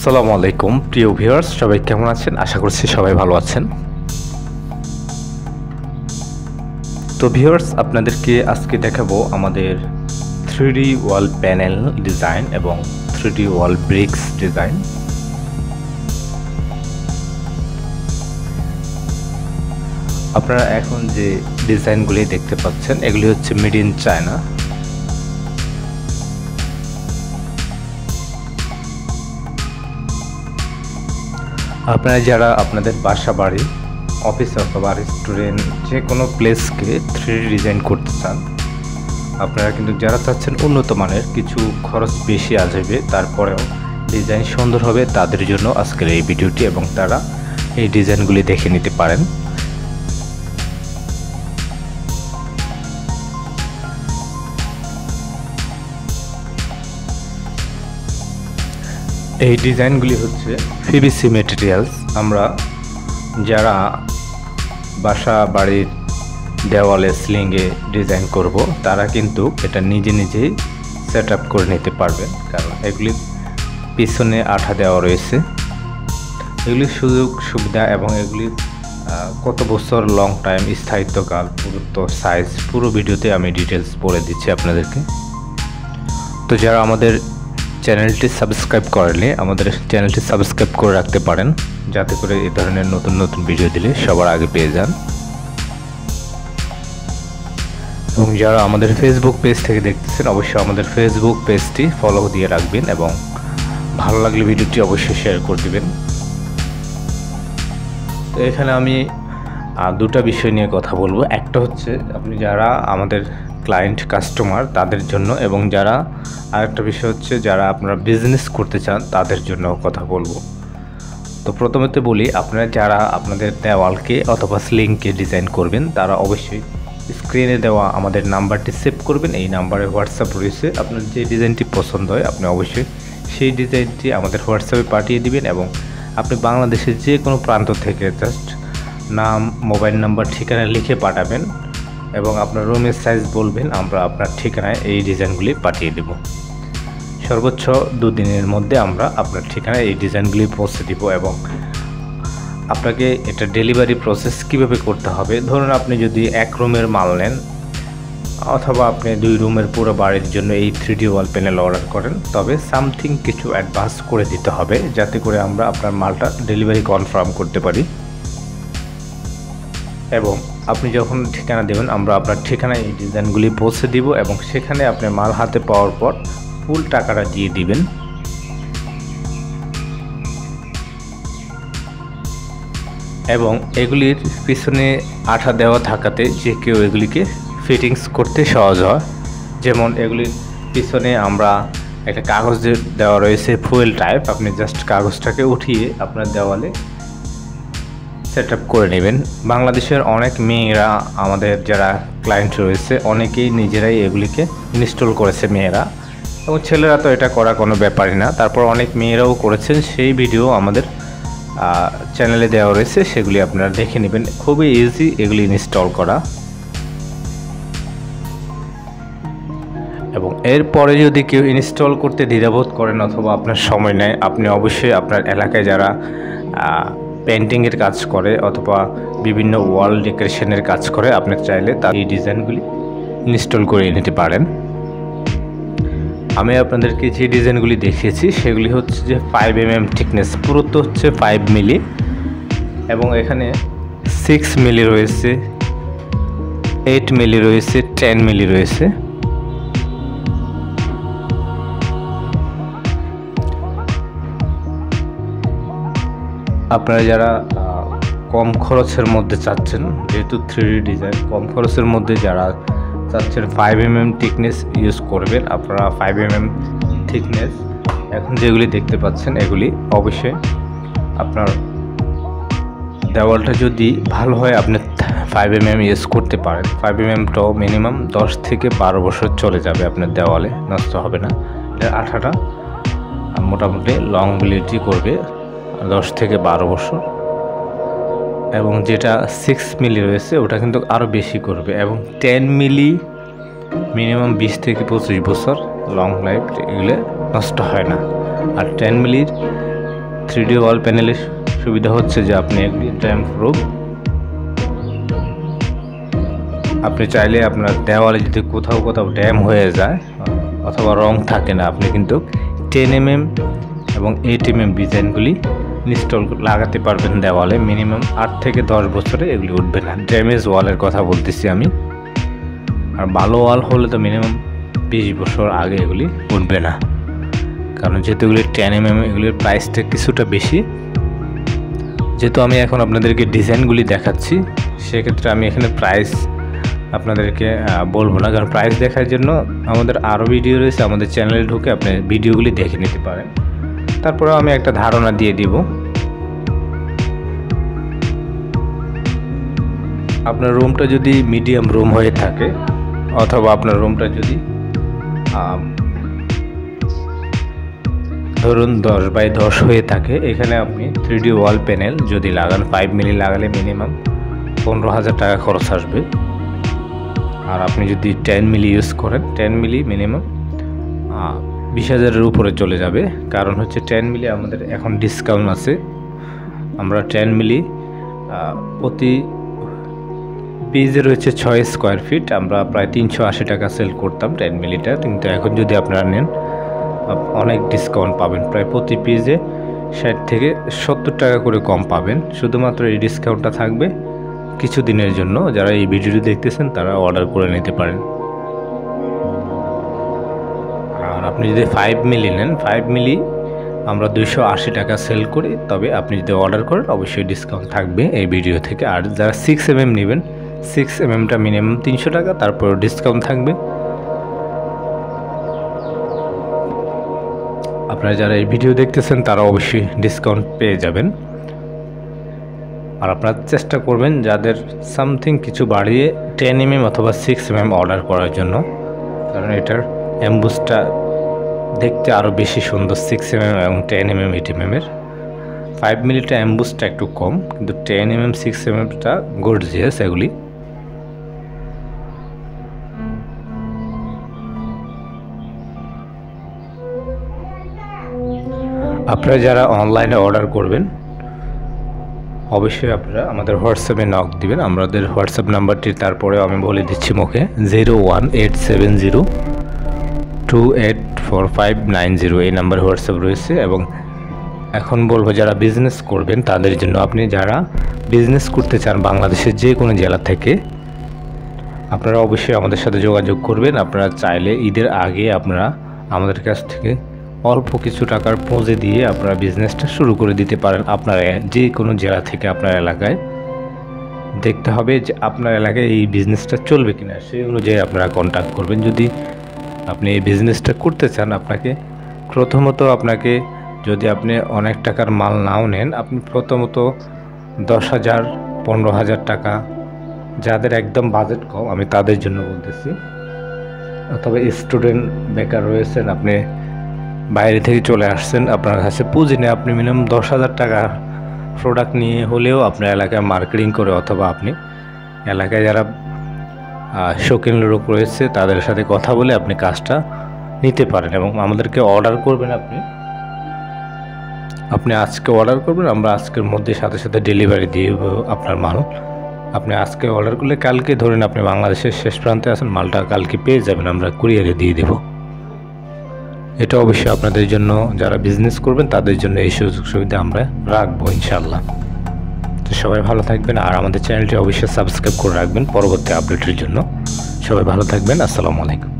আসসালামু আলাইকুম প্রিয় ভিউয়ার্স, সবাই কেমন আছেন? আশা করছি সবাই ভালো আছেন। তো ভিউয়ার্স, আপনাদেরকে আজকে দেখাবো আমাদের 3D ওয়াল প্যানেল ডিজাইন এবং 3D ওয়াল ব্রিক্স ডিজাইন। আপনারা এখন যে ডিজাইনগুলি দেখতে পাচ্ছেন এগুলি হচ্ছে মেড ইন চায়না। আপনারা যারা আপনাদের বাসা বাড়ি, অফিস অথবা রেস্টুরেন্ট যে কোনো প্লেসকে 3D ডিজাইন করতে চান, আপনারা কিন্তু যারা চাচ্ছেন উন্নত মানের, কিছু খরচ বেশি আসবে তারপরেও ডিজাইন সুন্দর হবে, তাদের জন্য আজকের এই ভিডিওটি এবং তারা এই ডিজাইনগুলি দেখে নিতে পারেন। এই ডিজাইনগুলি হচ্ছে পিভিসি ম্যাটেরিয়ালস। আমরা যারা বাসা বাড়ির দেওয়ালে সিলিংয়ে ডিজাইন করব তারা কিন্তু এটা নিজে নিজেই সেট আপ করে নিতে পারবেন, কারণ এগুলি পিছনে আঠা দেওয়া রয়েছে। এগুলির সুযোগ সুবিধা এবং এগুলির কত বছর লং টাইম স্থায়িত্বকাল, পুরুত্ব, সাইজ পুরো ভিডিওতে আমি ডিটেলস বলে দিচ্ছি আপনাদেরকে। তো যারা আমাদের চ্যানেলটি সাবস্ক্রাইব করেননি, আমাদের চ্যানেলটি সাবস্ক্রাইব করে রাখতে পারেন, যাতে করে এই ধরনের নতুন নতুন ভিডিও দিলে সবার আগে পেয়ে যান। এবং যারা আমাদের ফেসবুক পেজ থেকে দেখতেছেন, অবশ্যই আমাদের ফেসবুক পেজটি ফলো দিয়ে রাখবেন এবং ভালো লাগলে ভিডিওটি অবশ্যই শেয়ার করে দেবেন। তো এখানে আমি দুটো বিষয় নিয়ে কথা বলবো। একটা হচ্ছে আপনি যারা আমাদের ক্লায়েন্ট কাস্টমার তাদের জন্য, এবং যারা আরেকটা বিষয় হচ্ছে যারা আপনারা বিজনেস করতে চান তাদের জন্য কথা বলবো। তো প্রথমত বলি, আপনারা যারা আপনাদের দেওয়ালকে অথবা সিলিংকে ডিজাইন করবেন তারা অবশ্যই স্ক্রিনে দেওয়া আমাদের নাম্বারটি সেভ করবেন। এই নাম্বারে হোয়াটসঅ্যাপ রয়েছে। আপনার যে ডিজাইনটি পছন্দ হয় আপনি অবশ্যই সেই ডিজাইনটি আমাদের হোয়াটসঅ্যাপে পাঠিয়ে দিবেন, এবং আপনি বাংলাদেশের যে কোনো প্রান্ত থেকে জাস্ট নাম, মোবাইল নাম্বার, ঠিকানা লিখে পাঠাবেন এবং আপনার রুমের সাইজ বলবেন, আমরা আপনার ঠিকানায় এই ডিজাইনগুলি পাঠিয়ে দেব। সর্বোচ্চ 2 দিনের মধ্যে আমরা আপনার ঠিকানায় এই ডিজাইনগুলি পৌঁছে দিব। এবং আপনাকে এটা ডেলিভারি প্রসেস কিভাবে করতে হবে, ধরুন আপনি যদি 1 রুমের মাল নেন অথবা আপনি 2 রুমের পুরো বাড়ির জন্য এই 3D ওয়াল প্যানেল অর্ডার করেন, তবে সামথিং কিছু অ্যাডভান্স করে দিতে হবে, যাতে করে আমরা আপনার মালটা ডেলিভারি কনফার্ম করতে পারি। এবং আপনি যখন ঠিকানা দেবেন আমরা আপনার ঠিকানায় এই ডিজাইনগুলি পৌঁছে দিব, এবং সেখানে আপনি মাল হাতে পাওয়ার পর ফুল টাকাটা দিয়ে দিবেন। এবং এগুলির পিছনে আঠা দেওয়া থাকাতে যে কেউ এগুলিকে ফিটিংস করতে সহজ হয়। যেমন এগুলির পিছনে আমরা একটা কাগজ দেওয়া রয়েছে ফুয়েল টাইপ, আপনি জাস্ট কাগজটাকে উঠিয়ে আপনার দেওয়ালে সেট আপ করে নেবেন। বাংলাদেশের অনেক মেয়েরা, আমাদের যারা ক্লায়েন্ট রয়েছে অনেকেই নিজেরাই এগুলিকে ইনস্টল করেছে, মেয়েরা, এবং ছেলেরা তো এটা করা কোনো ব্যাপারই না। তারপর অনেক মেয়েরাও করেছেন, সেই ভিডিও আমাদের চ্যানেলে দেওয়া রয়েছে, সেগুলি আপনারা দেখে নেবেন। খুবই ইজি এগুলি ইনস্টল করা। এবং এরপরে যদি কেউ ইনস্টল করতে দ্বিধাবোধ করেন অথবা আপনার সময় নেয়, আপনি অবশ্যই আপনার এলাকায় যারা পেন্টিংয়ের কাজ করে অথবা বিভিন্ন ওয়াল ডেকোরেশনের কাজ করে, আপনি চাইলে তার এই ডিজাইনগুলি ইনস্টল করে নিতে পারেন। আমি আপনাদেরকে যে ডিজাইনগুলি দেখিয়েছি সেগুলি হচ্ছে যে 5 mm থিকনেস, পুরুত্ব হচ্ছে 5 মিলি, এবং এখানে 6 মিলি রয়েছে, 8 মিলি রয়েছে, 10 মিলি রয়েছে। আপনারা যারা কম খরচের মধ্যে চাচ্ছেন, যেহেতু 3D ডিজাইন, কম খরচের মধ্যে যারা চাচ্ছেন 5 mm থিকনেস ইউজ করবেন, আপনারা 5 mm থিকনেস এখন যেগুলি দেখতে পাচ্ছেন এগুলি অবশ্যই আপনার দেওয়ালটা যদি ভালো হয় আপনি 5 mm ইউজ করতে পারেন। 5 mmটাও মিনিমাম 10 থেকে 12 বছর চলে যাবে, আপনার দেওয়ালে নষ্ট হবে না। এর আঠাটা মোটামুটি লংজিভিটি করবে 10 থেকে 12 বছর। এবং যেটা 6 মিলি রয়েছে ওটা কিন্তু আরও বেশি করবে, এবং 10 মিলি মিনিমাম 20 থেকে 25 বছর লং লাইফ, এগুলো নষ্ট হয় না। আর 10 মিলির 3D ওয়াল প্যানেলের সুবিধা হচ্ছে যে আপনি ড্যাম প্রুফ। আপনি চাইলে আপনার দেওয়ালে যদি কোথাও ড্যাম হয়ে যায় অথবা রং থাকে না, আপনি কিন্তু 10mm এবং 8mm ডিজাইনগুলি ইনস্টল লাগাতে পারবেন দেওয়ালে। মিনিমাম 8 থেকে 10 বছরে এগুলি উঠবে না। ড্যামেজ ওয়ালের কথা বলতেছি আমি। আর ভালো ওয়াল হলে তো মিনিমাম 20 বছর আগে এগুলি উঠবে না, কারণ যেহেতু এগুলি 10mm, এগুলির প্রাইসটা কিছুটা বেশি। যেহেতু আমি এখন আপনাদেরকে ডিজাইনগুলি দেখাচ্ছি, সেক্ষেত্রে আমি এখানে প্রাইস আপনাদেরকে বলবো না, কারণ প্রাইস দেখার জন্য আমাদের আরও ভিডিও রয়েছে। আমাদের চ্যানেলে ঢুকে আপনি ভিডিওগুলি দেখে নিতে পারেন। তারপরেও আমি একটা ধারণা দিয়ে দিব। আপনার রুমটা যদি মিডিয়াম রুম হয়ে থাকে অথবা আপনার রুমটা যদি ধরুন 10x10 হয়ে থাকে, এখানে আপনি 3D ওয়াল প্যানেল যদি লাগান, 5mm লাগালে মিনিমাম 15,000 টাকা খরচ আসবে। আর আপনি যদি 10mm ইউজ করেন, 10mm মিনিমাম 20,000-এর উপরে চলে যাবে। কারণ হচ্ছে 10mm আমাদের এখন ডিসকাউন্ট আছে। আমরা 10mm প্রতি পেজে রয়েছে 6 স্কোয়ার ফিট, আমরা প্রায় 380 টাকা সেল করতাম 10mmটা। কিন্তু এখন যদি আপনারা নেন অনেক ডিসকাউন্ট পাবেন, প্রায় প্রতি পেজে 60 থেকে 70 টাকা করে কম পাবেন। শুধুমাত্র এই ডিসকাউন্টটা থাকবে কিছুদিনের জন্য। যারা এই ভিডিওটি দেখতেছেন তারা অর্ডার করে নিতে পারেন। আর আপনি যদি 5mm নেন, 5mm আমরা 280 টাকা সেল করি। তবে আপনি যদি অর্ডার করেন অবশ্যই ডিসকাউন্ট থাকবে এই ভিডিও থেকে। আর যারা 6mm নেবেন, 6mmটা মিনিমাম 300 টাকা, তারপর ডিসকাউন্ট থাকবে। আপনারা যারা এই ভিডিও দেখতেছেন তারা অবশ্যই ডিসকাউন্ট পেয়ে যাবেন। আর আপনারা চেষ্টা করবেন যাদের সামথিং কিছু বাড়িয়ে 10mm অথবা 6mm অর্ডার করার জন্য, কারণ এটার অ্যাম্বুসটা দেখতে আরও বেশি সুন্দর 6mm এবং 10mm 8mm-এর। 5mmটা অ্যাম্বুসটা একটু কম, কিন্তু 10mm 6mmটা গর্জিয়াস এগুলি। আপনারা যারা অনলাইনে অর্ডার করবেন অবশ্যই আপনারা আমাদের হোয়াটসঅ্যাপে নক দিবেন। আমাদের হোয়াটসঅ্যাপ নাম্বারটি তারপরে আমি বলে দিচ্ছি মুখে, 01870284590 এই নাম্বারে হোয়াটসঅ্যাপ রয়েছে। এবং এখন বলবো যারা বিজনেস করবেন তাদের জন্য, আপনি যারা বিজনেস করতে চান বাংলাদেশের যে কোনো জেলা থেকে, আপনারা অবশ্যই আমাদের সাথে যোগাযোগ করবেন। আপনারা চাইলে ঈদের আগে আপনারা আমাদের কাছ থেকে অল্প কিছু টাকার পুঁজি দিয়ে আপনারা বিজনেসটা শুরু করে দিতে পারেন। আপনারা যে কোনো জেলা থেকে আপনার এলাকায় দেখতে হবে যে আপনার এলাকায় এই বিজনেসটা চলবে কিনা, সেই অনুযায়ী আপনারা কন্ট্যাক্ট করবেন। যদি আপনি এই বিজনেসটা করতে চান, আপনাকে যদি আপনি অনেক টাকার মাল নাও নেন, আপনি প্রথমত 10,000 15,000 টাকা, যাদের একদম বাজেট কম আমি তাদের জন্য বলতেছি, অথবা স্টুডেন্ট বেকার রয়েছেন, আপনি বাইরে থেকে চলে আসছেন, আপনার কাছে পুঁজি নেই, আপনি মিনিমাম 10,000 টাকা প্রোডাক্ট নিয়ে হলেও আপনার এলাকায় মার্কেটিং করে, অথবা আপনি এলাকায় যারা শৌখিন লোক রয়েছে তাদের সাথে কথা বলে আপনি কাজটা নিতে পারেন এবং আমাদেরকে অর্ডার করবেন। আপনি আজকে অর্ডার করবেন, আমরা আজকের মধ্যে সাথে সাথে ডেলিভারি দিয়ে দেবো আপনার মাল। আপনি আজকে অর্ডার করলে কালকে, ধরেন আপনি বাংলাদেশের শেষ প্রান্তে আছেন, মালটা কালকে পেয়ে যাবেন, আমরা কুরিয়ারে দিয়ে দেব। এটা অবশ্যই আপনাদের জন্য, যারা বিজনেস করবেন তাদের জন্য এই সুযোগ সুবিধা আমরা রাখবো ইনশাল্লাহ। তো সবাই ভালো থাকবেন, আর আমাদের চ্যানেলটি অবশ্যই সাবস্ক্রাইব করে রাখবেন পরবর্তী আপডেটের জন্য। সবাই ভালো থাকবেন, আসসালামু আলাইকুম।